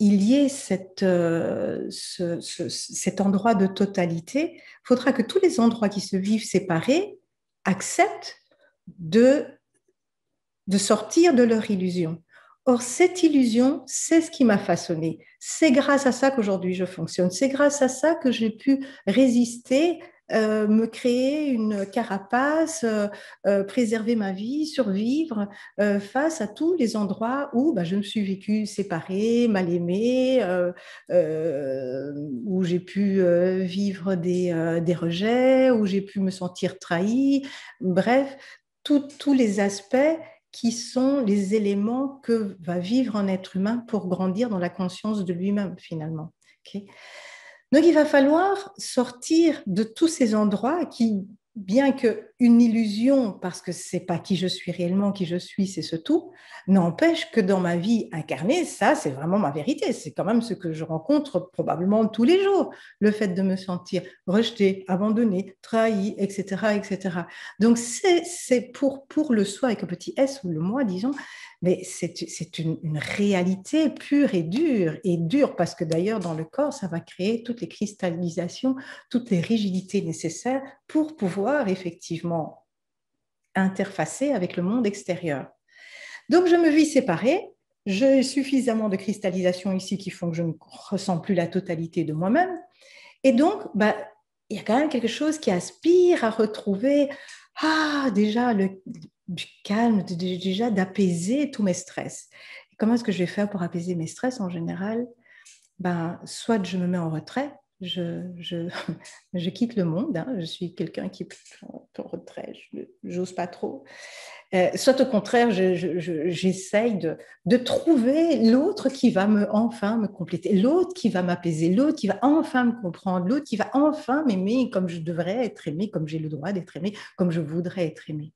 Il y ait cet endroit de totalité, il faudra que tous les endroits qui se vivent séparés acceptent de sortir de leur illusion. Or, cette illusion, c'est ce qui m'a façonné. C'est grâce à ça qu'aujourd'hui je fonctionne. C'est grâce à ça que j'ai pu résister, me créer une carapace, préserver ma vie, survivre face à tous les endroits où je me suis vécue séparée, mal aimée, où j'ai pu vivre des rejets, où j'ai pu me sentir trahie. Bref, tous les aspects qui sont les éléments que va vivre un être humain pour grandir dans la conscience de lui-même, finalement. Okay. Donc, il va falloir sortir de tous ces endroits qui, bien qu'une illusion, parce que ce n'est pas qui je suis réellement, qui je suis, c'est ce tout, n'empêche que dans ma vie incarnée, ça, c'est vraiment ma vérité. C'est quand même ce que je rencontre probablement tous les jours, le fait de me sentir rejetée, abandonnée, trahie, etc., etc. Donc, c'est pour le soi avec un petit S ou le moi, disons, mais c'est une réalité pure et dure parce que d'ailleurs dans le corps, ça va créer toutes les cristallisations, toutes les rigidités nécessaires pour pouvoir effectivement interfacer avec le monde extérieur. Donc je me vis séparée, j'ai suffisamment de cristallisation ici qui font que je ne ressens plus la totalité de moi-même, et donc il y a quand même quelque chose qui aspire à retrouver déjà du calme, déjà d'apaiser tous mes stress. Et comment est-ce que je vais faire pour apaiser mes stress en général? Soit je me mets en retrait, je quitte le monde, hein, je suis quelqu'un qui est en retrait, j'ose pas trop. Soit au contraire, j'essaye de trouver l'autre qui va enfin me compléter, l'autre qui va m'apaiser, l'autre qui va enfin me comprendre, l'autre qui va enfin m'aimer comme je devrais être aimée, comme j'ai le droit d'être aimée, comme je voudrais être aimée.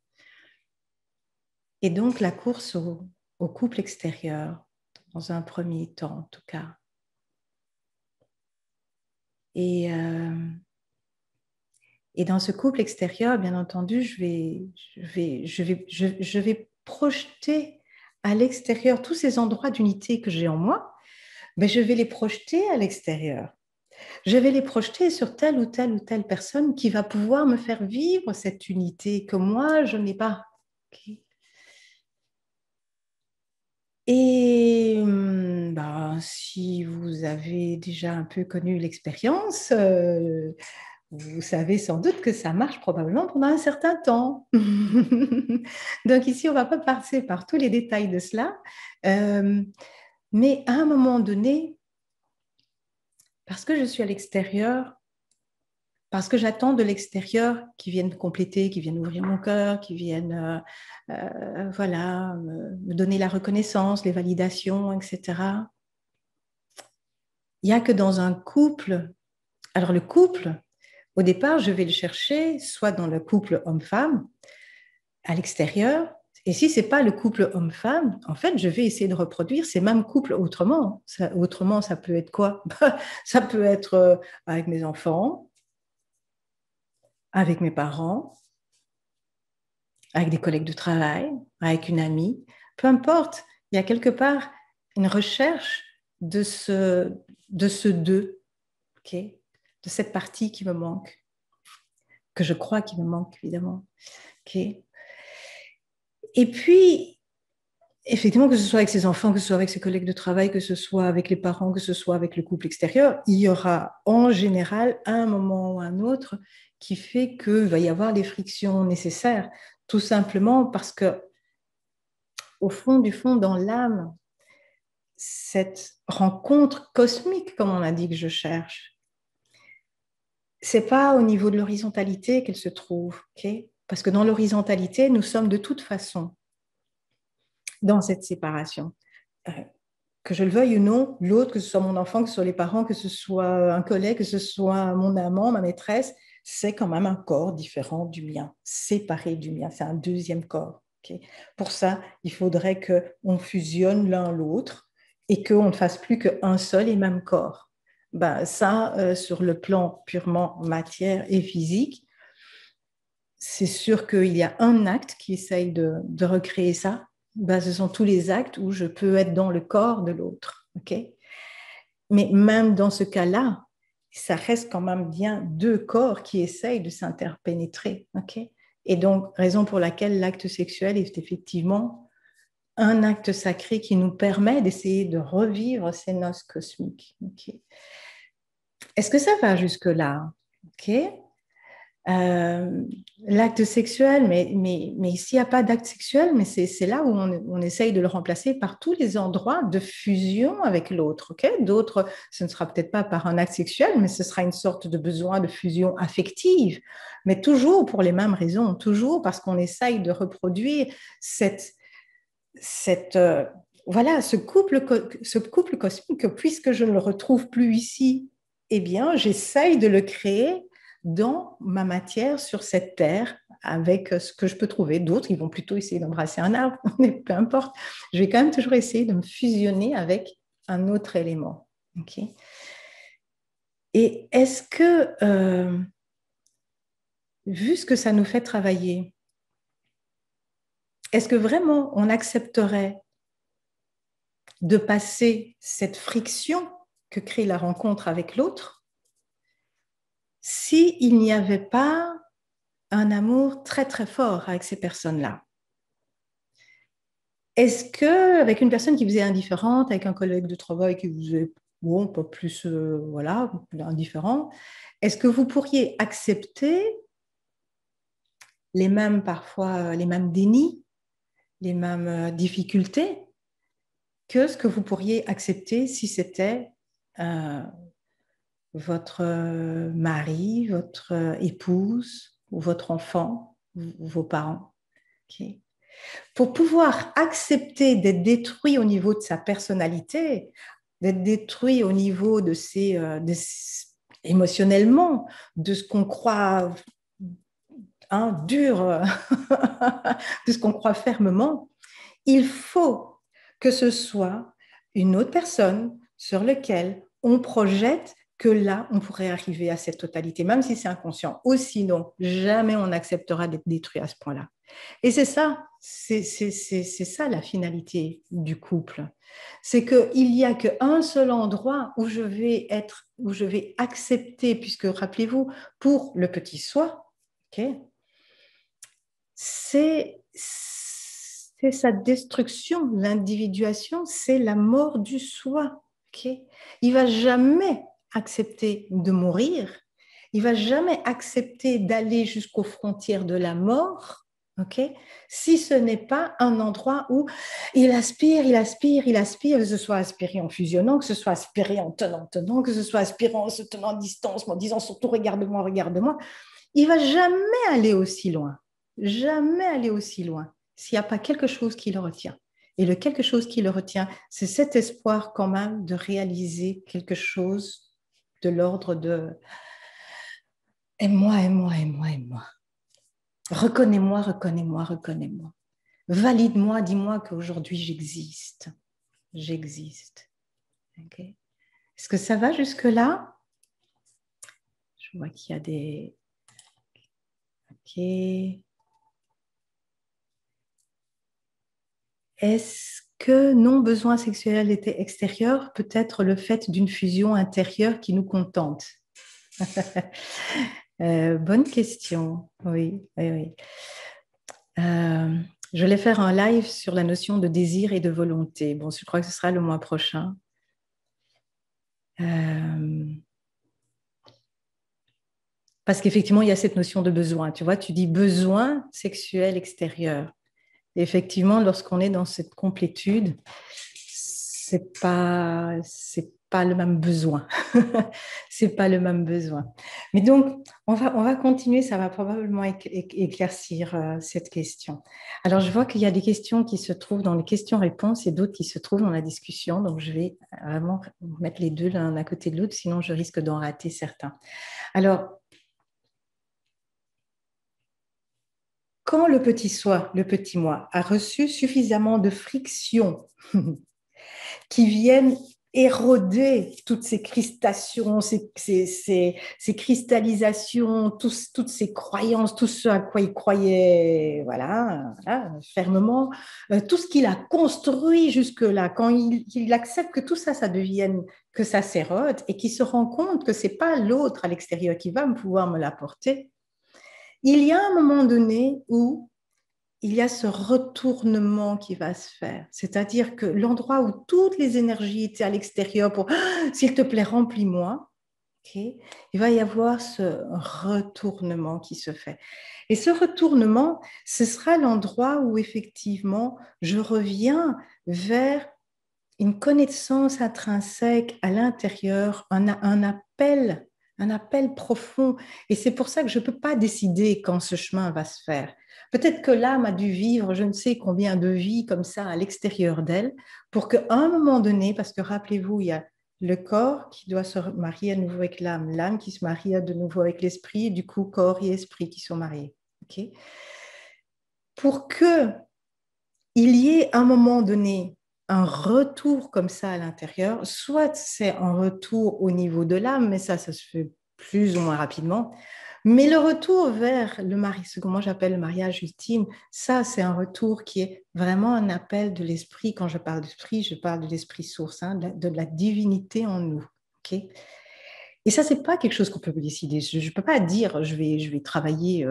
Et donc la course au couple extérieur, dans un premier temps en tout cas. Et dans ce couple extérieur, bien entendu, je vais projeter à l'extérieur tous ces endroits d'unité que j'ai en moi, je vais les projeter à l'extérieur. Je vais les projeter sur telle ou telle ou telle personne qui va pouvoir me faire vivre cette unité que moi, je n'ai pas. Okay. Et si vous avez déjà un peu connu l'expérience, vous savez sans doute que ça marche probablement pendant un certain temps. Donc ici, on ne va pas passer par tous les détails de cela, mais à un moment donné, parce que je suis à l'extérieur, parce que j'attends de l'extérieur qu'ils viennent compléter, qu'ils viennent ouvrir mon cœur, qu'ils viennent me donner la reconnaissance, les validations, etc. Il n'y a que dans un couple. Alors le couple, au départ, je vais le chercher soit dans le couple homme-femme, à l'extérieur. Et si ce n'est pas le couple homme-femme, en fait, je vais essayer de reproduire ces mêmes couples autrement. Autrement, ça peut être quoi? Ça peut être avec mes enfants, avec mes parents, avec des collègues de travail, avec une amie. Peu importe, il y a quelque part une recherche de ce deux, okay, de cette partie qui me manque, que je crois qu'il me manque, évidemment. Okay. Et puis, effectivement, que ce soit avec ses enfants, que ce soit avec ses collègues de travail, que ce soit avec les parents, que ce soit avec le couple extérieur, il y aura en général un moment ou un autre qui fait qu'il va y avoir les frictions nécessaires, tout simplement parce que, au fond du fond, dans l'âme, cette rencontre cosmique, comme on a dit que je cherche, c'est pas au niveau de l'horizontalité qu'elle se trouve, okay? Parce que dans l'horizontalité, nous sommes de toute façon dans cette séparation. Que je le veuille ou non, l'autre, que ce soit mon enfant, que ce soit les parents, que ce soit un collègue, que ce soit mon amant, ma maîtresse, c'est quand même un corps différent du mien, séparé du mien, c'est un deuxième corps. Okay? Pour ça, il faudrait qu'on fusionne l'un l'autre et qu'on ne fasse plus qu'un seul et même corps. Ben, ça, sur le plan purement matière et physique, c'est sûr qu'il y a un acte qui essaye de recréer ça. Ben, ce sont tous les actes où je peux être dans le corps de l'autre. Okay. Mais même dans ce cas-là, ça reste quand même bien deux corps qui essayent de s'interpénétrer. Okay. Et donc, raison pour laquelle l'acte sexuel est effectivement un acte sacré qui nous permet d'essayer de revivre ces noces cosmiques. Okay. Est-ce que ça va jusque-là? Okay. L'acte sexuel, mais ici, il n'y a pas d'acte sexuel, mais c'est là où on essaye de le remplacer par tous les endroits de fusion avec l'autre. Okay. D'autres, ce ne sera peut-être pas par un acte sexuel, mais ce sera une sorte de besoin de fusion affective, mais toujours pour les mêmes raisons, toujours parce qu'on essaye de reproduire voilà, ce couple cosmique, puisque je ne le retrouve plus ici, eh bien, j'essaye de le créer dans ma matière sur cette terre avec ce que je peux trouver. D'autres, ils vont plutôt essayer d'embrasser un arbre, mais peu importe. Je vais quand même toujours essayer de me fusionner avec un autre élément. Okay. Et est-ce que, vu ce que ça nous fait travailler, est-ce que vraiment on accepterait de passer cette friction que crée la rencontre avec l'autre s'il n'y avait pas un amour très très fort avec ces personnes-là? Est-ce que avec une personne qui vous est indifférente, avec un collègue de travail qui vous est bon, pas plus voilà, indifférent, est-ce que vous pourriez accepter les mêmes parfois les mêmes dénis, les mêmes difficultés que ce que vous pourriez accepter si c'était votre mari, votre épouse ou votre enfant, vos parents. Okay. Pour pouvoir accepter d'être détruit au niveau de sa personnalité, d'être détruit au niveau de émotionnellement, de ce qu'on croit dur, de ce qu'on croit fermement, il faut que ce soit une autre personne sur laquelle on projette que là, on pourrait arriver à cette totalité, même si c'est inconscient. Ou sinon, jamais on acceptera d'être détruit à ce point-là. Et c'est ça, c'est ça la finalité du couple. C'est qu'il n'y a qu'un seul endroit où je vais être, où je vais accepter, puisque rappelez-vous, pour le petit soi, okay, c'est sa destruction, l'individuation, c'est la mort du soi. Okay. Il va jamais accepter de mourir, il va jamais accepter d'aller jusqu'aux frontières de la mort, okay, si ce n'est pas un endroit où il aspire, il aspire, il aspire, que ce soit aspiré en fusionnant, que ce soit aspiré en tenant, que ce soit aspiré en se tenant à distance, en disant surtout regarde-moi, regarde-moi. Il va jamais aller aussi loin, jamais aller aussi loin s'il n'y a pas quelque chose qui le retient. Et le quelque chose qui le retient, c'est cet espoir quand même de réaliser quelque chose de l'ordre de aime-moi, aime-moi, aime-moi, aime-moi. Reconnais-moi, reconnais-moi, reconnais-moi. Valide-moi, dis-moi qu'aujourd'hui j'existe. J'existe. Okay. Est-ce que ça va jusque-là? Je vois qu'il y a des... Ok. Est-ce que non-besoin sexuel extérieur peut être le fait d'une fusion intérieure qui nous contente? Bonne question. Oui, oui, oui. Je vais faire un live sur la notion de désir et de volonté. Bon, je crois que ce sera le mois prochain. Parce qu'effectivement, il y a cette notion de besoin. Tu vois, tu dis besoin sexuel extérieur. Et effectivement, lorsqu'on est dans cette complétude, c'est pas le même besoin. C'est pas le même besoin. Mais donc, on va continuer. Ça va probablement éclaircir cette question. Alors, je vois qu'il y a des questions qui se trouvent dans les questions-réponses et d'autres qui se trouvent dans la discussion. Donc, je vais vraiment mettre les deux l'un à côté de l'autre, sinon je risque d'en rater certains. Alors, quand le petit soi, le petit moi, a reçu suffisamment de frictions qui viennent éroder toutes ces cristallisations, ces cristallisations, toutes ces croyances, tout ce à quoi il croyait, voilà, fermement, tout ce qu'il a construit jusque-là, quand il accepte que tout ça, ça devienne, que ça s'érode et qu'il se rend compte que c'est pas l'autre à l'extérieur qui va pouvoir me l'apporter, il y a un moment donné où il y a ce retournement qui va se faire. C'est-à-dire que l'endroit où toutes les énergies étaient à l'extérieur pour s'il te plaît, remplis-moi, okay, il va y avoir ce retournement qui se fait. Et ce retournement, ce sera l'endroit où effectivement je reviens vers une connaissance intrinsèque à l'intérieur, un appel profond. Et c'est pour ça que je ne peux pas décider quand ce chemin va se faire. Peut-être que l'âme a dû vivre je ne sais combien de vies comme ça à l'extérieur d'elle pour qu'à un moment donné, parce que rappelez-vous, il y a le corps qui doit se marier à nouveau avec l'âme, l'âme qui se marie de nouveau avec l'esprit, et du coup, corps et esprit qui sont mariés. Okay, pour que il y ait un moment donné un retour comme ça à l'intérieur, soit c'est un retour au niveau de l'âme, mais ça se fait plus ou moins rapidement, mais le retour vers le mari, ce que moi j'appelle le mariage ultime, ça c'est un retour qui est vraiment un appel de l'esprit. Quand je parle d'esprit, je parle de l'esprit source, hein, de la divinité en nous. Okay, et ça, c'est pas quelque chose qu'on peut décider. Je ne peux pas dire je vais travailler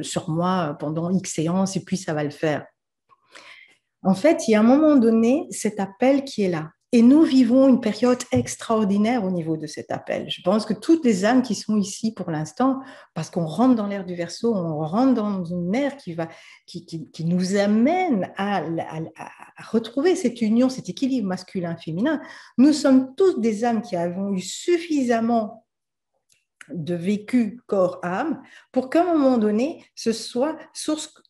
sur moi pendant X séances et puis ça va le faire. En fait, il y a un moment donné cet appel qui est là. Et nous vivons une période extraordinaire au niveau de cet appel. Je pense que toutes les âmes qui sont ici pour l'instant, parce qu'on rentre dans l'ère du Verseau, on rentre dans une ère qui nous amène à retrouver cette union, cet équilibre masculin-féminin. Nous sommes tous des âmes qui avons eu suffisamment de vécu corps-âme pour qu'à un moment donné, ce soit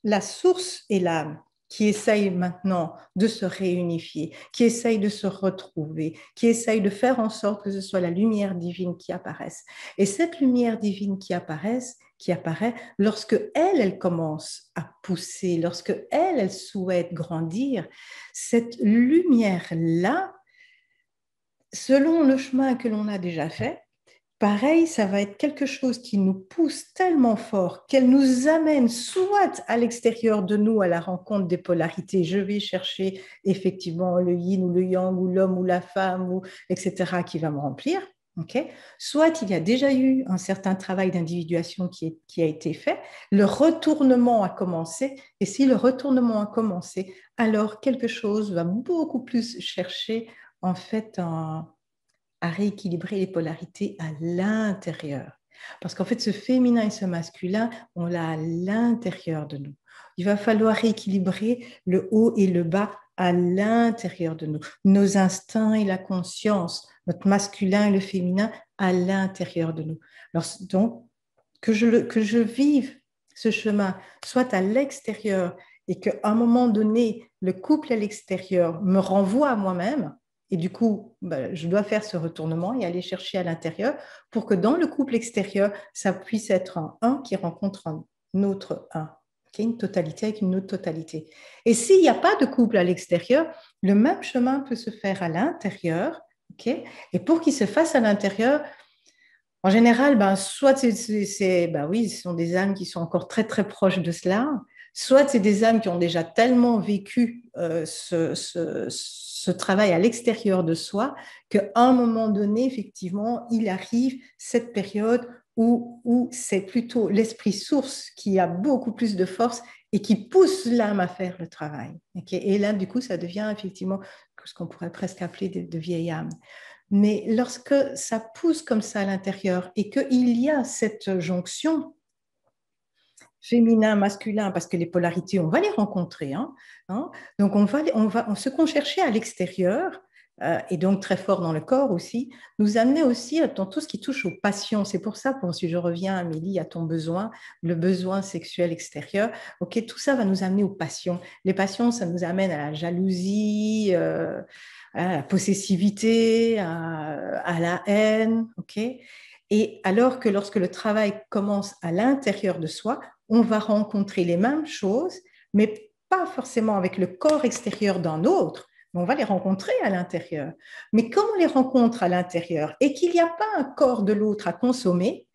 la source et l'âme qui essayent maintenant de se réunifier, qui essayent de se retrouver, qui essayent de faire en sorte que ce soit la lumière divine qui apparaisse. Et cette lumière divine qui apparaît lorsque elle commence à pousser, lorsque elle souhaite grandir, cette lumière-là, selon le chemin que l'on a déjà fait, pareil, ça va être quelque chose qui nous pousse tellement fort qu'elle nous amène soit à l'extérieur de nous à la rencontre des polarités. Je vais chercher effectivement le yin ou le yang ou l'homme ou la femme, ou, etc., qui va me remplir. Okay, soit il y a déjà eu un certain travail d'individuation qui a été fait, le retournement a commencé, et si le retournement a commencé, alors quelque chose va beaucoup plus chercher en fait à rééquilibrer les polarités à l'intérieur. Parce qu'en fait, ce féminin et ce masculin, on l'a à l'intérieur de nous. Il va falloir rééquilibrer le haut et le bas à l'intérieur de nous. Nos instincts et la conscience, notre masculin et le féminin à l'intérieur de nous. Alors, donc, que je vive ce chemin, soit à l'extérieur, et qu'à un moment donné, le couple à l'extérieur me renvoie à moi-même, et du coup, je dois faire ce retournement et aller chercher à l'intérieur pour que dans le couple extérieur, ça puisse être un 1 qui rencontre un autre 1, qui est une totalité avec une autre totalité. Et s'il n'y a pas de couple à l'extérieur, le même chemin peut se faire à l'intérieur. Okay, et pour qu'il se fasse à l'intérieur, en général, soit oui, ce sont des âmes qui sont encore très très proches de cela, soit c'est des âmes qui ont déjà tellement vécu ce travail à l'extérieur de soi qu'à un moment donné, effectivement, il arrive cette période où c'est plutôt l'esprit source qui a beaucoup plus de force et qui pousse l'âme à faire le travail. Okay, et là, du coup, ça devient effectivement ce qu'on pourrait presque appeler de vieille âme. Mais lorsque ça pousse comme ça à l'intérieur et qu'il y a cette jonction féminin, masculin, parce que les polarités, on va les rencontrer. Donc, ce qu'on cherchait à l'extérieur, et donc très fort dans le corps aussi, nous amenait aussi dans tout ce qui touche aux passions. C'est pour ça, si je reviens, Amélie, à ton besoin, le besoin sexuel extérieur, ok, tout ça va nous amener aux passions. Les passions, ça nous amène à la jalousie, à la possessivité, à la haine, ok. Et alors que lorsque le travail commence à l'intérieur de soi, on va rencontrer les mêmes choses, mais pas forcément avec le corps extérieur d'un autre, mais on va les rencontrer à l'intérieur. Mais quand on les rencontre à l'intérieur et qu'il n'y a pas un corps de l'autre à consommer,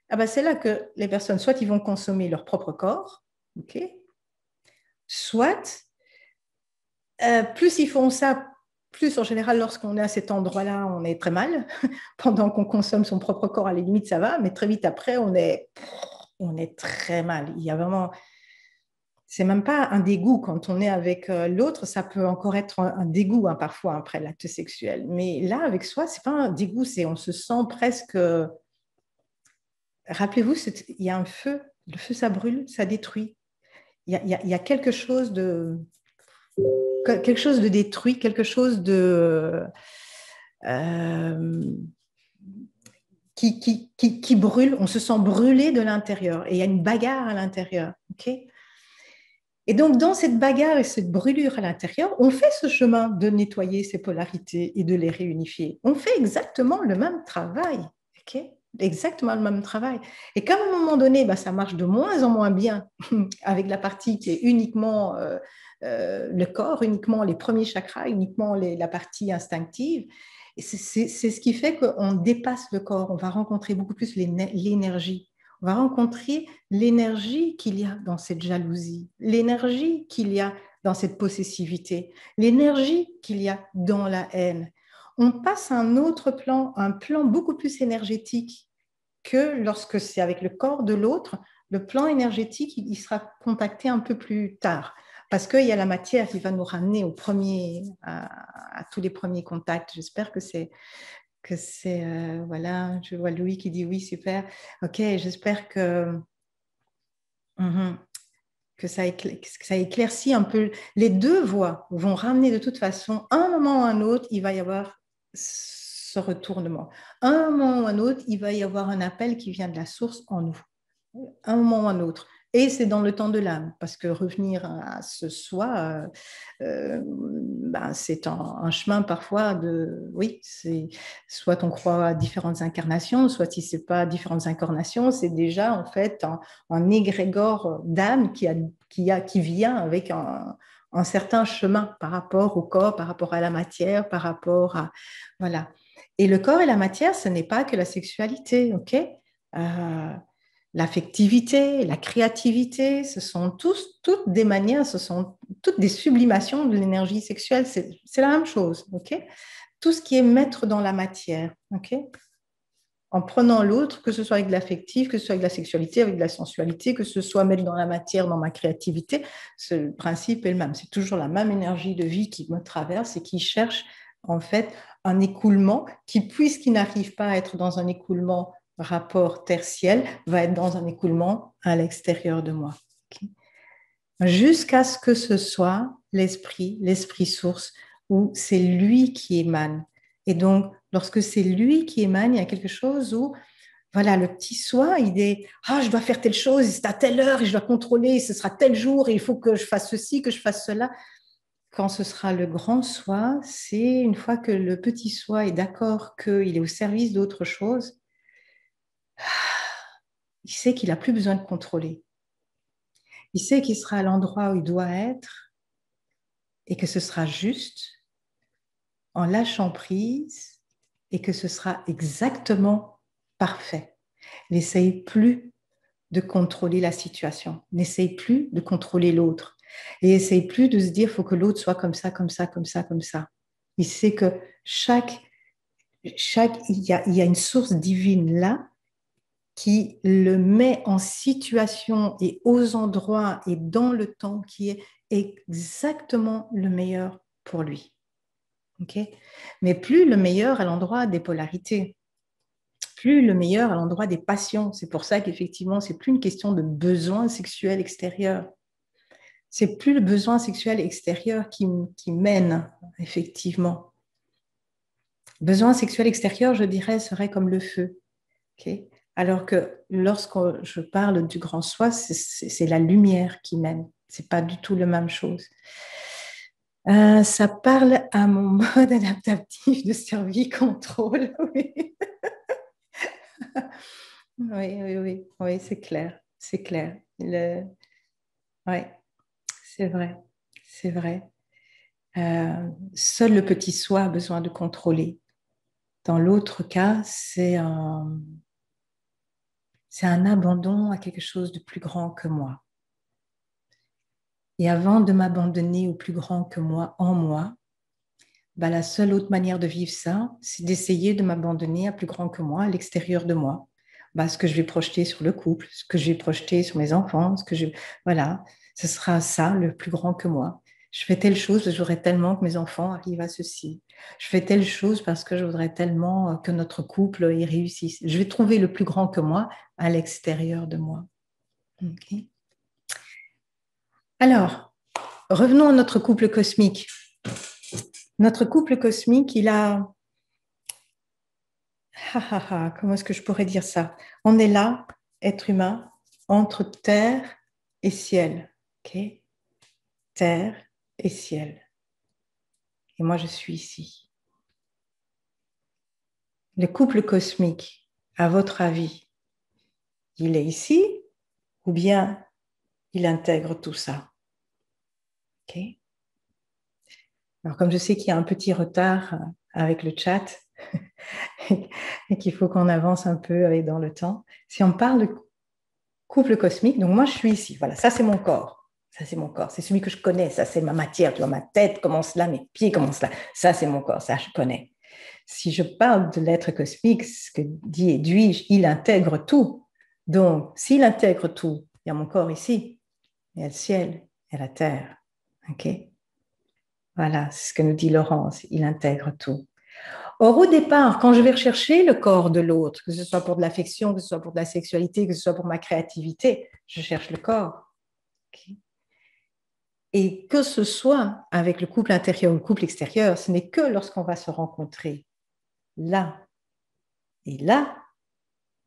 ah ben c'est là que les personnes, soit ils vont consommer leur propre corps, okay, soit plus ils font ça, plus en général, lorsqu'on est à cet endroit-là, on est très mal. Pendant qu'on consomme son propre corps, à la limite, ça va, mais très vite après, on est très mal. Il y a vraiment, c'est même pas un dégoût quand on est avec l'autre, ça peut encore être un dégoût hein, parfois après l'acte sexuel. Mais là, avec soi, c'est pas un dégoût, c'est on se sent presque. Rappelez-vous, il y a un feu, le feu ça brûle, ça détruit. Il y a quelque chose de détruit, quelque chose de euh, qui brûle. On se sent brûlé de l'intérieur et il y a une bagarre à l'intérieur. Okay, et donc, dans cette bagarre et cette brûlure à l'intérieur, on fait ce chemin de nettoyer ces polarités et de les réunifier. On fait exactement le même travail. Okay, exactement le même travail. Et comme à un moment donné, bah, ça marche de moins en moins bien avec la partie qui est uniquement le corps, uniquement les premiers chakras, uniquement la partie instinctive, c'est ce qui fait qu'on dépasse le corps, on va rencontrer beaucoup plus l'énergie. On va rencontrer l'énergie qu'il y a dans cette jalousie, l'énergie qu'il y a dans cette possessivité, l'énergie qu'il y a dans la haine. On passe à un autre plan, un plan beaucoup plus énergétique que lorsque c'est avec le corps de l'autre. Le plan énergétique, il sera contacté un peu plus tard parce qu'il y a la matière qui va nous ramener à tous les premiers contacts. J'espère voilà, je vois Louis qui dit oui, super. Ok, j'espère mhm, que ça éclaircit un peu. Les deux voies vont ramener de toute façon, un moment ou un autre, il va y avoir ce retournement. Un moment ou un autre, il va y avoir un appel qui vient de la source en nous. Un moment ou un autre. Et c'est dans le temps de l'âme, parce que revenir à ce soi, ben, c'est un chemin parfois de, oui, c'est soit on croit à différentes incarnations, soit si c'est pas différentes incarnations, c'est déjà en fait un égrégore d'âme qui vient avec un certain chemin par rapport au corps, par rapport à la matière, par rapport à, voilà. Et le corps et la matière, ce n'est pas que la sexualité, ok? L'affectivité, la créativité, ce sont toutes des manières, ce sont toutes des sublimations de l'énergie sexuelle. C'est la même chose, ok? Tout ce qui est mettre dans la matière, ok? En prenant l'autre, que ce soit avec l'affectif, que ce soit avec la sexualité, avec la sensualité, que ce soit mettre dans la matière, dans ma créativité, le principe est le même. C'est toujours la même énergie de vie qui me traverse et qui cherche en fait un écoulement qui, puisqu'il n'arrive pas à être dans un écoulement rapport tertiel, va être dans un écoulement à l'extérieur de moi. Okay, jusqu'à ce que ce soit l'esprit source, où c'est lui qui émane. Et donc, lorsque c'est lui qui émane, il y a quelque chose où, voilà, le petit soi, il est, ah, je dois faire telle chose, c'est à telle heure, et je dois contrôler, ce sera tel jour, et il faut que je fasse ceci, que je fasse cela. Quand ce sera le grand soi, c'est une fois que le petit soi est d'accord qu'il est au service d'autre chose, il sait qu'il n'a plus besoin de contrôler. Il sait qu'il sera à l'endroit où il doit être et que ce sera juste en lâchant prise et que ce sera exactement parfait. N'essaye plus de contrôler la situation. N'essaye plus de contrôler l'autre. Et essaye plus de se dire, il faut que l'autre soit comme ça, comme ça, comme ça, comme ça. Il sait que il y a une source divine là qui le met en situation et aux endroits et dans le temps qui est exactement le meilleur pour lui. Okay, mais plus le meilleur à l'endroit des polarités, plus le meilleur à l'endroit des passions. C'est pour ça qu'effectivement, c'est plus une question de besoin sexuel extérieur. C'est plus le besoin sexuel extérieur qui mène, effectivement. Besoin sexuel extérieur, je dirais, serait comme le feu. Okay, alors que lorsque je parle du grand soi, c'est la lumière qui mène. C'est pas du tout la même chose. Ça parle à mon mode adaptatif de survie-contrôle. Oui. Oui, c'est clair, c'est clair. Oui, c'est vrai, c'est vrai. Seul le petit soi a besoin de contrôler. Dans l'autre cas, c'est un abandon à quelque chose de plus grand que moi. Et avant de m'abandonner au plus grand que moi, en moi, la seule autre manière de vivre ça, c'est d'essayer de m'abandonner à plus grand que moi, à l'extérieur de moi. Ce que je vais projeter sur le couple, ce que je vais projeter sur mes enfants, voilà, ce sera ça, le plus grand que moi. Je fais telle chose, je voudrais tellement que mes enfants arrivent à ceci. Je fais telle chose parce que je voudrais tellement que notre couple y réussisse. Je vais trouver le plus grand que moi à l'extérieur de moi. Okay. Alors, revenons à notre couple cosmique. Notre couple cosmique, il a... comment est-ce que je pourrais dire ça? On est là, être humain, entre terre et ciel. Okay? Terre et ciel. Et moi, je suis ici. Le couple cosmique, à votre avis, il est ici ou bien il intègre tout ça? Okay? Alors, comme je sais qu'il y a un petit retard avec le chat et qu'il faut qu'on avance un peu dans le temps, si on parle de couple cosmique, donc moi, je suis ici. Voilà, ça, c'est mon corps. Ça, c'est mon corps. C'est celui que je connais. Ça, c'est ma matière. Tu vois, ma tête commence là, mes pieds commencent là. Ça, c'est mon corps. Ça, je connais. Si je parle de l'être cosmique, ce que dit Edwige, il intègre tout. Donc, s'il intègre tout, il y a mon corps ici, il y a le ciel, il y a la terre. OK? Voilà, c'est ce que nous dit Laurence. Il intègre tout. Or, au départ, quand je vais rechercher le corps de l'autre, que ce soit pour de l'affection, que ce soit pour de la sexualité, que ce soit pour ma créativité, je cherche le corps. Okay. Et que ce soit avec le couple intérieur ou le couple extérieur, ce n'est que lorsqu'on va se rencontrer là et là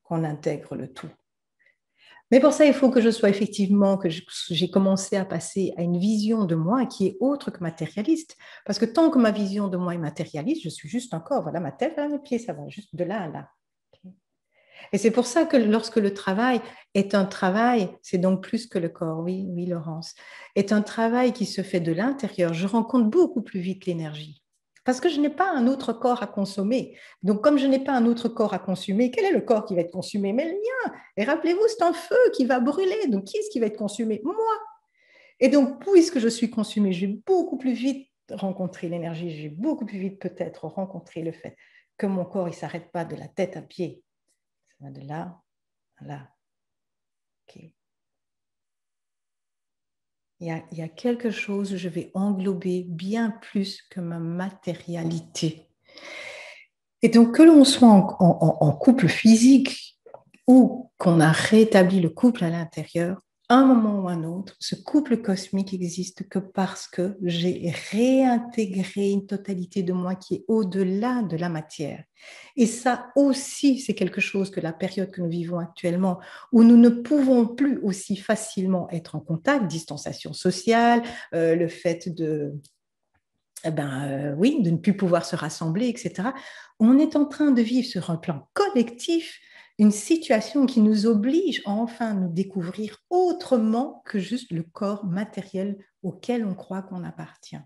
qu'on intègre le tout. Mais pour ça, il faut que je sois effectivement, que j'ai commencé à passer à une vision de moi qui est autre que matérialiste. Parce que tant que ma vision de moi est matérialiste, je suis juste un corps. Voilà ma tête, voilà mes pieds, ça va juste de là à là. Et c'est pour ça que lorsque le travail est un travail, c'est donc plus que le corps, oui, oui, Laurence, est un travail qui se fait de l'intérieur, je rencontre beaucoup plus vite l'énergie. Parce que je n'ai pas un autre corps à consommer. Donc, comme je n'ai pas un autre corps à consommer, quel est le corps qui va être consumé? Mais le mien. Et rappelez-vous, c'est un feu qui va brûler. Donc, qui est-ce qui va être consumé? Moi. Et donc, puisque je suis consumée, je vais beaucoup plus vite rencontrer l'énergie. Je vais beaucoup plus vite peut-être rencontrer le fait que mon corps, il ne s'arrête pas de la tête à pied. Ça va de là à là. Okay. Il y a quelque chose où je vais englober bien plus que ma matérialité. Et donc, que l'on soit en couple physique ou qu'on a rétabli le couple à l'intérieur, un moment ou un autre, ce couple cosmique existe que parce que j'ai réintégré une totalité de moi qui est au-delà de la matière. Et ça aussi, c'est quelque chose que la période que nous vivons actuellement, où nous ne pouvons plus aussi facilement être en contact, distanciation sociale, le fait de oui, de ne plus pouvoir se rassembler, etc. On est en train de vivre sur un plan collectif une situation qui nous oblige à enfin nous découvrir autrement que juste le corps matériel auquel on croit qu'on appartient.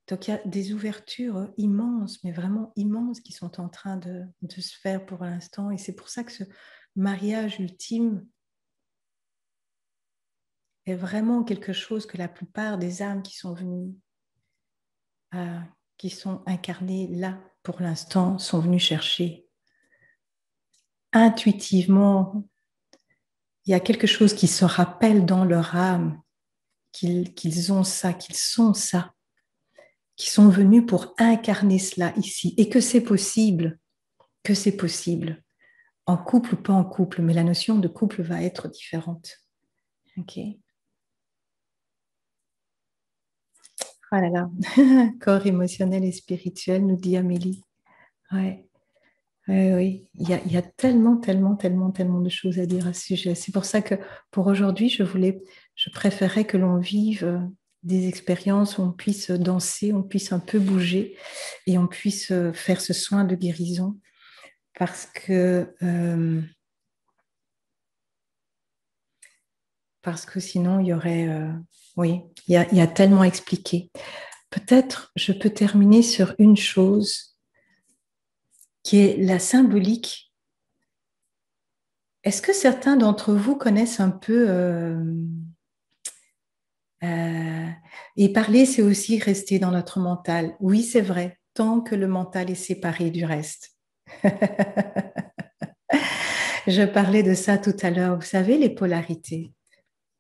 Donc il y a des ouvertures immenses, mais vraiment immenses, qui sont en train de se faire pour l'instant. Et c'est pour ça que ce mariage ultime est vraiment quelque chose que la plupart des âmes qui sont venues qui sont incarnés là pour l'instant sont venus chercher. Intuitivement, il y a quelque chose qui se rappelle dans leur âme qu'ils ont ça, qu'ils sont ça, qui sont venus pour incarner cela ici et que c'est possible, en couple ou pas en couple, mais la notion de couple va être différente. Ok. Ah là là, corps émotionnel et spirituel, nous dit Amélie. Ouais. Oui, il y a tellement, tellement, tellement, tellement de choses à dire à ce sujet. C'est pour ça que pour aujourd'hui, je préférais que l'on vive des expériences où on puisse danser, on puisse un peu bouger et on puisse faire ce soin de guérison parce parce que sinon, il y aurait... oui, il y a tellement à expliquer. Peut-être je peux terminer sur une chose qui est la symbolique. Est-ce que certains d'entre vous connaissent un peu... et parler, c'est aussi rester dans notre mental. Oui, c'est vrai, tant que le mental est séparé du reste. Je parlais de ça tout à l'heure. Vous savez, les polarités.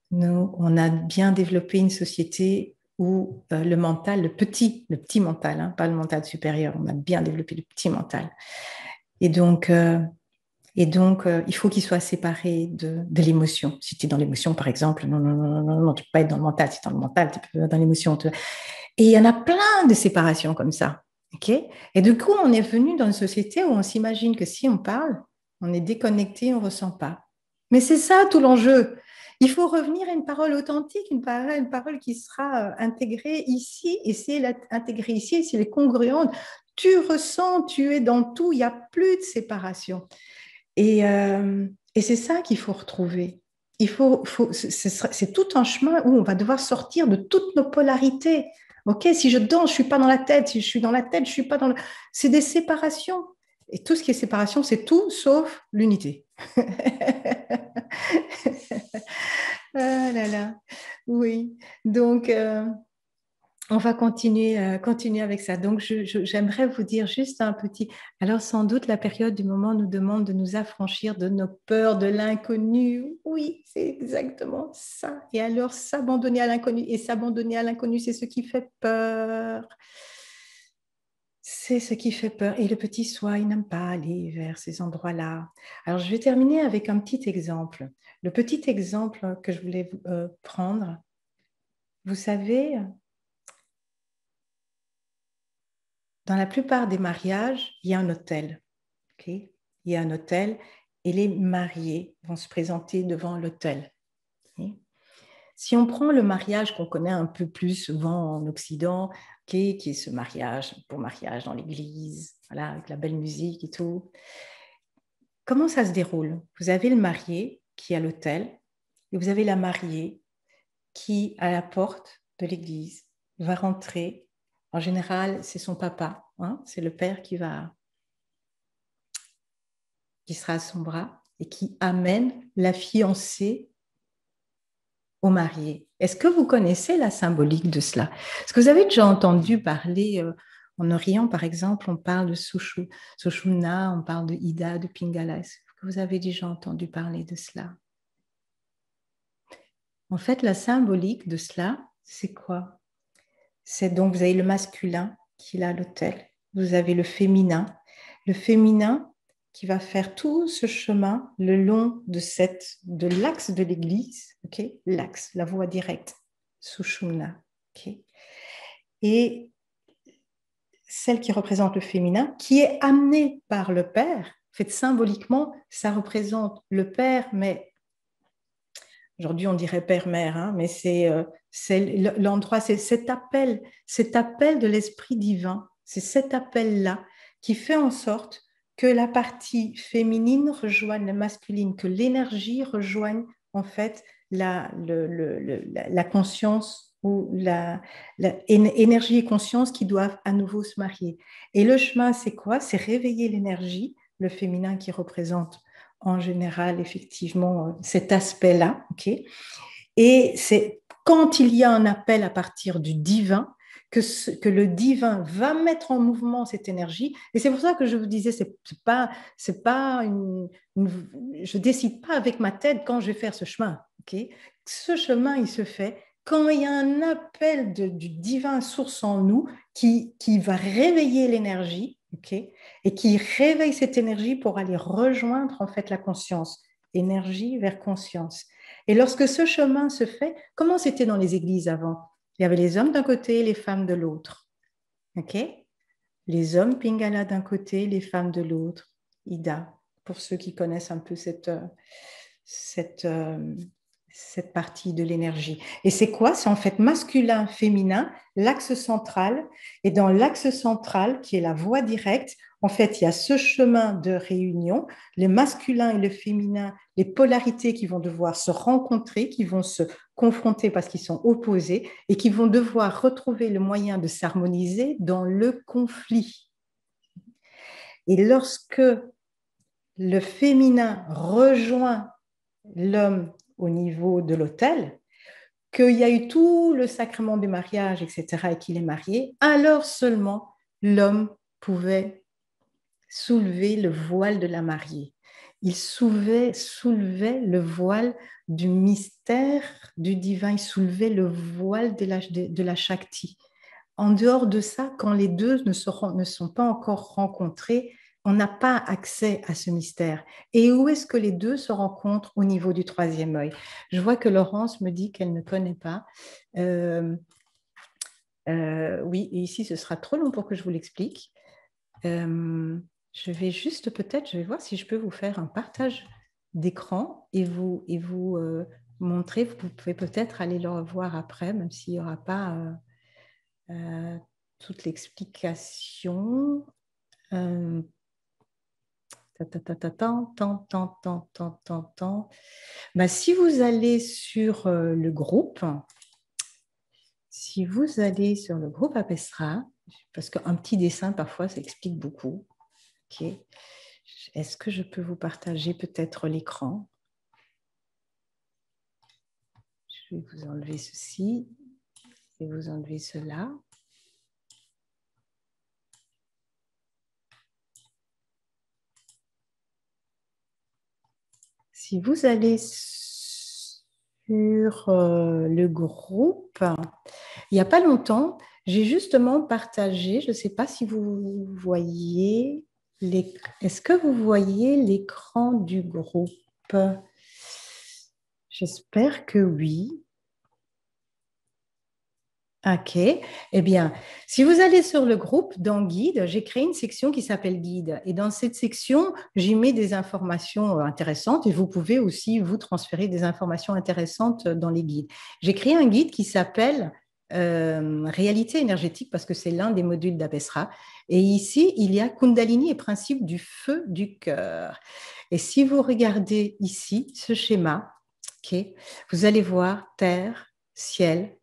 Nous, on a bien développé une société où le mental, le petit mental, hein, pas le mental supérieur, on a bien développé le petit mental. Et donc, il faut qu'il soit séparé de l'émotion. Si tu es dans l'émotion, par exemple, non, non, non, non, non, tu peux pas être dans le mental. Si tu es dans le mental, tu peux être dans l'émotion. Et il y en a plein de séparations comme ça. Okay. Et du coup, on est venu dans une société où on s'imagine que si on parle, on est déconnecté, on ne ressent pas. Mais c'est ça tout l'enjeu. Il faut revenir à une parole authentique, une parole qui sera intégrée ici, et si elle est intégrée ici, si elle est congruente, tu ressens, tu es dans tout, il n'y a plus de séparation. Et c'est ça qu'il faut retrouver. C'est tout un chemin où on va devoir sortir de toutes nos polarités. Ok, si je danse, je suis pas dans la tête. Si je suis dans la tête, je suis pas dans le... C'est des séparations. Et tout ce qui est séparation, c'est tout sauf l'unité. Ah là là, oui. Donc, on va continuer avec ça. Donc, j'aimerais vous dire juste un petit... Alors, sans doute, la période du moment nous demande de nous affranchir de nos peurs, de l'inconnu. Oui, c'est exactement ça. Et alors, s'abandonner à l'inconnu. Et s'abandonner à l'inconnu, c'est ce qui fait peur. C'est ce qui fait peur. Et le petit soi, il n'aime pas aller vers ces endroits-là. Alors, je vais terminer avec un petit exemple. Le petit exemple que je voulais prendre, vous savez, dans la plupart des mariages, il y a un autel. Okay. Il y a un autel et les mariés vont se présenter devant l'autel. Okay. Si on prend le mariage qu'on connaît un peu plus souvent en Occident, okay, qui est ce mariage, pour mariage dans l'église, voilà, avec la belle musique et tout, comment ça se déroule? Vous avez le marié qui est à l'autel et vous avez la mariée qui, à la porte de l'église, va rentrer. En général, c'est son papa, hein, c'est le père qui sera à son bras et qui amène la fiancée au marié. Est-ce que vous connaissez la symbolique de cela? Est-ce que vous avez déjà entendu parler, en Orient, par exemple, on parle de Sushumna, on parle de Ida, de Pingala. Est-ce que vous avez déjà entendu parler de cela? En fait, la symbolique de cela, c'est quoi? C'est donc, vous avez le masculin qui est là à l'autel, vous avez le féminin. Le féminin qui va faire tout ce chemin le long de l'axe de l'église, okay? L'axe, la voie directe, Sushumna. Okay? Et celle qui représente le féminin, qui est amenée par le père, en fait, symboliquement, ça représente le père, mais aujourd'hui on dirait père-mère, hein, mais c'est l'endroit, c'est cet appel de l'esprit divin, c'est cet appel-là qui fait en sorte que la partie féminine rejoigne la masculine, que l'énergie rejoigne en fait la conscience ou énergie et conscience qui doivent à nouveau se marier. Et le chemin, c'est quoi? C'est réveiller l'énergie, le féminin qui représente en général effectivement cet aspect-là. Okay. Et c'est quand il y a un appel à partir du divin que le divin va mettre en mouvement cette énergie. Et c'est pour ça que je vous disais, c'est pas je décide pas avec ma tête quand je vais faire ce chemin. Okay. Ce chemin, il se fait quand il y a un appel du divin source en nous qui va réveiller l'énergie, okay, et qui réveille cette énergie pour aller rejoindre en fait la conscience. Énergie vers conscience. Et lorsque ce chemin se fait, comment c'était dans les églises avant? Il y avait les hommes d'un côté et les femmes de l'autre. Okay. Les hommes Pingala d'un côté, les femmes de l'autre. Ida, pour ceux qui connaissent un peu cette cette partie de l'énergie. Et c'est quoi? C'est en fait masculin, féminin, l'axe central. Et dans l'axe central, qui est la voie directe, en fait, il y a ce chemin de réunion, le masculin et le féminin, les polarités qui vont devoir se rencontrer, qui vont se confronter parce qu'ils sont opposés et qui vont devoir retrouver le moyen de s'harmoniser dans le conflit. Et lorsque le féminin rejoint l'homme au niveau de l'autel, qu'il y a eu tout le sacrement du mariage, etc., et qu'il est marié, alors seulement l'homme pouvait soulever le voile de la mariée. Il soulevait le voile du mystère du divin, il soulevait le voile de la Shakti. En dehors de ça, quand les deux ne sont pas encore rencontrés, on n'a pas accès à ce mystère. Et où est-ce que les deux se rencontrent au niveau du troisième œil? Je vois que Laurence me dit qu'elle ne connaît pas. Oui, et ici, ce sera trop long pour que je vous l'explique. Je vais juste peut-être, je vais voir si je peux vous faire un partage d'écran et vous montrer. Vous pouvez peut-être aller le revoir après, même s'il n'y aura pas toute l'explication. Si vous allez sur le groupe, Apesra, parce qu'un petit dessin, parfois, ça explique beaucoup. Okay. Est-ce que je peux vous partager peut-être l'écran? Je vais vous enlever ceci et vous enlever cela. Si vous allez sur le groupe, il n'y a pas longtemps, j'ai justement partagé, je ne sais pas si vous voyez, est-ce que vous voyez l'écran du groupe? J'espère que oui. Ok, eh bien, si vous allez sur le groupe, dans Guide, j'ai créé une section qui s'appelle Guide. Et dans cette section, j'y mets des informations intéressantes et vous pouvez aussi vous transférer des informations intéressantes dans les guides. J'ai créé un guide qui s'appelle Réalité énergétique parce que c'est l'un des modules d'Abesra. Et ici, il y a Kundalini et principe du feu du cœur. Et si vous regardez ici ce schéma, okay, vous allez voir terre, ciel.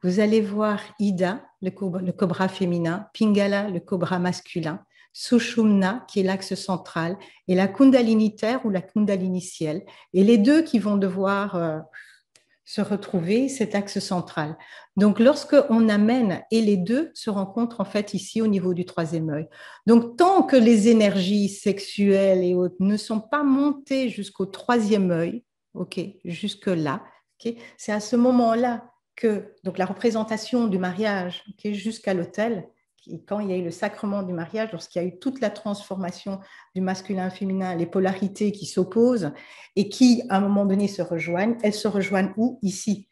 Vous allez voir Ida, le cobra féminin, Pingala, le cobra masculin, Sushumna, qui est l'axe central, et la Kundalini terre ou la Kundalini ciel. Et les deux qui vont devoir se retrouver, cet axe central. Donc, lorsqu'on amène, et les deux se rencontrent en fait ici au niveau du troisième œil. Donc, tant que les énergies sexuelles et autres ne sont pas montées jusqu'au troisième œil, ok, jusque-là, okay, c'est à ce moment-là que donc la représentation du mariage okay, jusqu'à l'autel, quand il y a eu le sacrement du mariage, lorsqu'il y a eu toute la transformation du masculin et féminin, les polarités qui s'opposent et qui, à un moment donné, se rejoignent, elles se rejoignent où? Ici.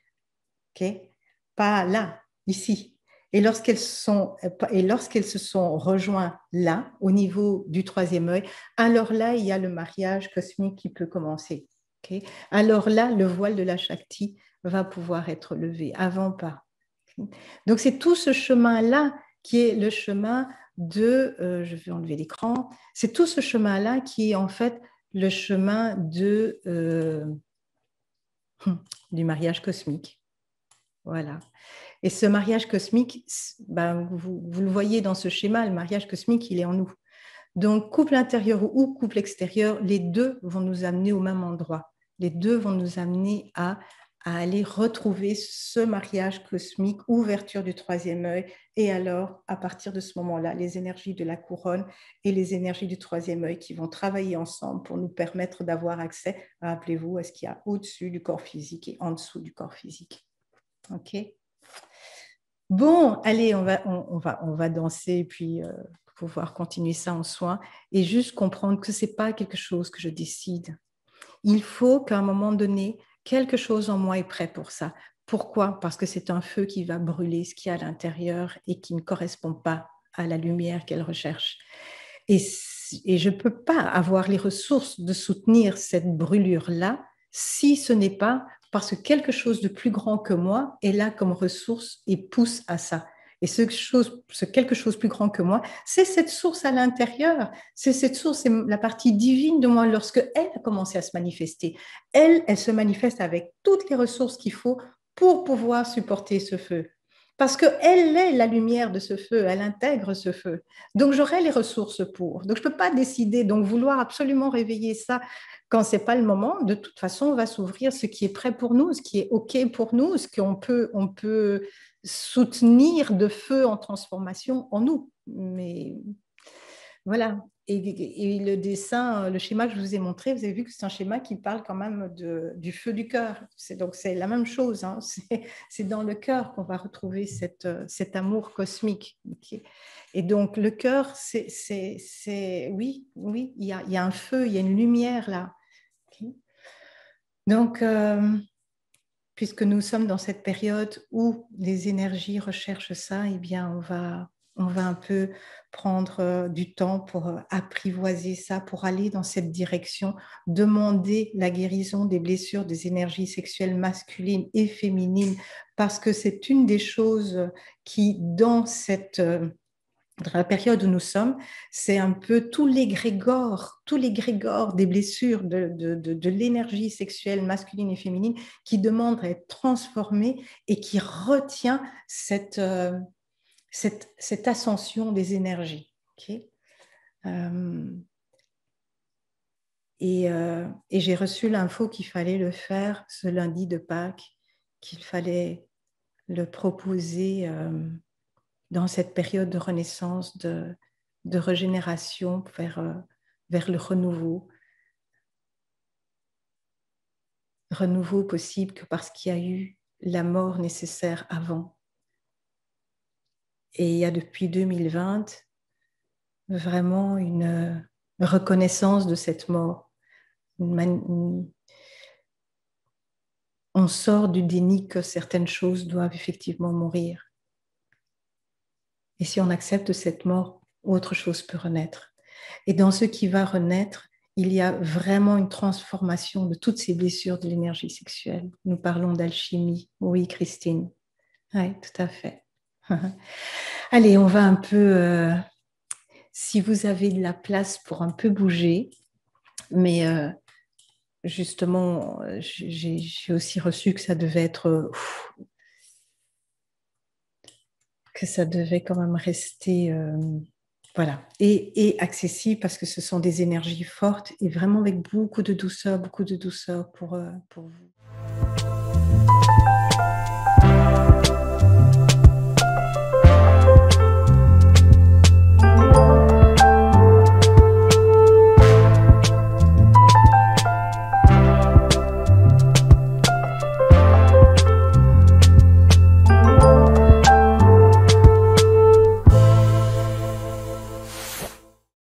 Okay? Pas là, ici. Et lorsqu'elles se sont rejointes là, au niveau du troisième œil, alors là, il y a le mariage cosmique qui peut commencer. Okay? Alors là, le voile de la Shakti va pouvoir être levé, avant pas. Okay? Donc, c'est tout ce chemin-là qui est le chemin je vais enlever l'écran, c'est tout ce chemin-là qui est en fait le chemin du mariage cosmique. Voilà. Et ce mariage cosmique, vous le voyez dans ce schéma, le mariage cosmique, il est en nous. Donc, couple intérieur ou couple extérieur, les deux vont nous amener au même endroit. Les deux vont nous amener à aller retrouver ce mariage cosmique, ouverture du troisième œil. Et alors, à partir de ce moment-là, les énergies de la couronne et les énergies du troisième œil qui vont travailler ensemble pour nous permettre d'avoir accès, rappelez-vous, à ce qu'il y a au-dessus du corps physique et en dessous du corps physique. OK? Bon, allez, on va danser puis pouvoir continuer ça en soin et juste comprendre que ce n'est pas quelque chose que je décide. Il faut qu'à un moment donné, quelque chose en moi est prêt pour ça. Pourquoi? Parce que c'est un feu qui va brûler ce qu'il y a à l'intérieur et qui ne correspond pas à la lumière qu'elle recherche. Et je ne peux pas avoir les ressources de soutenir cette brûlure-là si ce n'est pas parce que quelque chose de plus grand que moi est là comme ressource et pousse à ça. Et ce quelque chose plus grand que moi, c'est cette source à l'intérieur. C'est cette source, c'est la partie divine de moi lorsque elle a commencé à se manifester. Elle se manifeste avec toutes les ressources qu'il faut pour pouvoir supporter ce feu. Parce qu'elle est la lumière de ce feu, elle intègre ce feu. Donc j'aurai les ressources pour. Donc je ne peux pas décider, donc vouloir absolument réveiller ça quand ce n'est pas le moment. De toute façon, on va s'ouvrir ce qui est prêt pour nous, ce qui est OK pour nous, ce on peut soutenir de feu en transformation en nous. Mais voilà. Et le dessin, le schéma que je vous ai montré, vous avez vu que c'est un schéma qui parle quand même du feu du cœur. Donc c'est la même chose. Hein. C'est dans le cœur qu'on va retrouver cet amour cosmique. Okay. Et donc le cœur, oui, il y a un feu, il y a une lumière là. Okay. Donc, puisque nous sommes dans cette période où les énergies recherchent ça, eh bien, on va un peu prendre du temps pour apprivoiser ça, pour aller dans cette direction, demander la guérison des blessures des énergies sexuelles masculines et féminines, parce que c'est une des choses qui, dans la période où nous sommes, c'est un peu tous les grégores des blessures de l'énergie sexuelle masculine et féminine qui demandent à être transformées et qui retient cette ascension des énergies. Okay. Et j'ai reçu l'info qu'il fallait le faire ce lundi de Pâques, qu'il fallait le proposer dans cette période de renaissance, de régénération vers le renouveau possible que parce qu'il y a eu la mort nécessaire avant. Et il y a depuis 2020 vraiment une reconnaissance de cette mort. On sort du déni que certaines choses doivent effectivement mourir. Et si on accepte cette mort, autre chose peut renaître. Et dans ce qui va renaître, il y a vraiment une transformation de toutes ces blessures de l'énergie sexuelle. Nous parlons d'alchimie. Oui, Christine. Oui, tout à fait. Allez, on va un peu, si vous avez de la place pour un peu bouger, mais justement, j'ai aussi reçu que ça devait être, que ça devait quand même rester, voilà, et accessible parce que ce sont des énergies fortes et vraiment avec beaucoup de douceur pour vous.